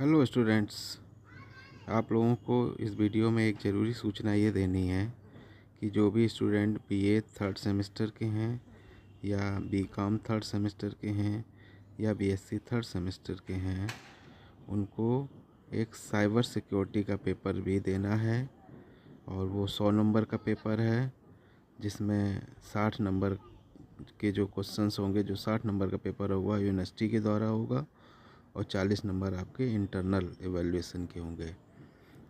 Hello students, आप लोगों को इस वीडियो में एक ज़रूरी सूचना ये देनी है कि जो भी स्टूडेंट बीए थर्ड सेमेस्टर के हैं या बीकॉम थर्ड सेमेस्टर के हैं या बीएससी थर्ड सेमेस्टर के हैं, उनको एक साइबर सिक्योरिटी का पेपर भी देना है। और वो 100 नंबर का पेपर है, जिसमें 60 नंबर के जो क्वेश्चंस होंगे, जो 60 नंबर का पेपर होगा यूनिवर्सिटी के द्वारा होगा और 40 नंबर आपके इंटरनल एवेल्यूएशन के होंगे।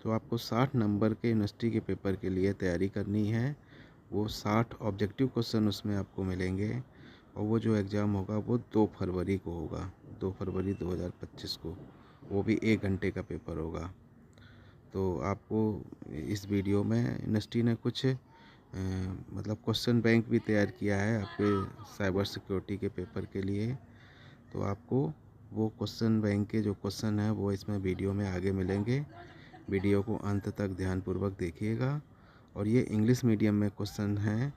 तो आपको 60 नंबर के यूनिवर्सिटी के पेपर के लिए तैयारी करनी है। वो 60 ऑब्जेक्टिव क्वेश्चन उसमें आपको मिलेंगे और वो जो एग्ज़ाम होगा वो 2 फरवरी को होगा, 2 फरवरी 2025 को। वो भी 1 घंटे का पेपर होगा। तो आपको इस वीडियो में यूनिवर्सिटी ने कुछ मतलब क्वेश्चन बैंक भी तैयार किया है आपके साइबर सिक्योरिटी के पेपर के लिए। तो आपको वो क्वेश्चन बैंक के जो क्वेश्चन है वो इसमें वीडियो में आगे मिलेंगे। वीडियो को अंत तक ध्यानपूर्वक देखिएगा। और ये इंग्लिश मीडियम में क्वेश्चन हैं,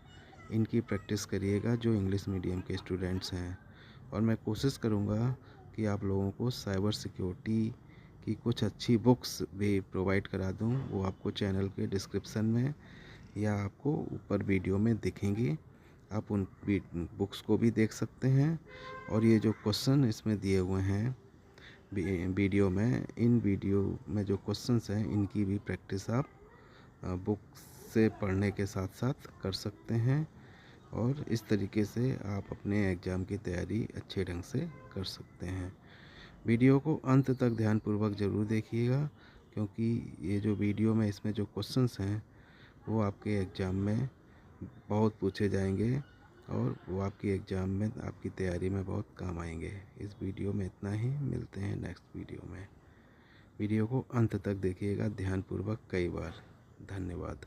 इनकी प्रैक्टिस करिएगा जो इंग्लिश मीडियम के स्टूडेंट्स हैं। और मैं कोशिश करूँगा कि आप लोगों को साइबर सिक्योरिटी की कुछ अच्छी बुक्स भी प्रोवाइड करा दूँ। वो आपको चैनल के डिस्क्रिप्शन में या आपको ऊपर वीडियो में दिखेंगी। आप उन बुक्स को भी देख सकते हैं। और ये जो क्वेश्चन इसमें दिए हुए हैं वीडियो में, इन वीडियो में जो क्वेश्चंस हैं इनकी भी प्रैक्टिस आप बुक से पढ़ने के साथ साथ कर सकते हैं। और इस तरीके से आप अपने एग्ज़ाम की तैयारी अच्छे ढंग से कर सकते हैं। वीडियो को अंत तक ध्यानपूर्वक ज़रूर देखिएगा, क्योंकि ये जो वीडियो में इसमें जो क्वेश्चंस हैं वो आपके एग्ज़ाम में बहुत पूछे जाएंगे और वो आपकी एग्ज़ाम में, आपकी तैयारी में बहुत काम आएंगे। इस वीडियो में इतना ही, मिलते हैं नेक्स्ट वीडियो में। वीडियो को अंत तक देखिएगा ध्यानपूर्वक कई बार। धन्यवाद।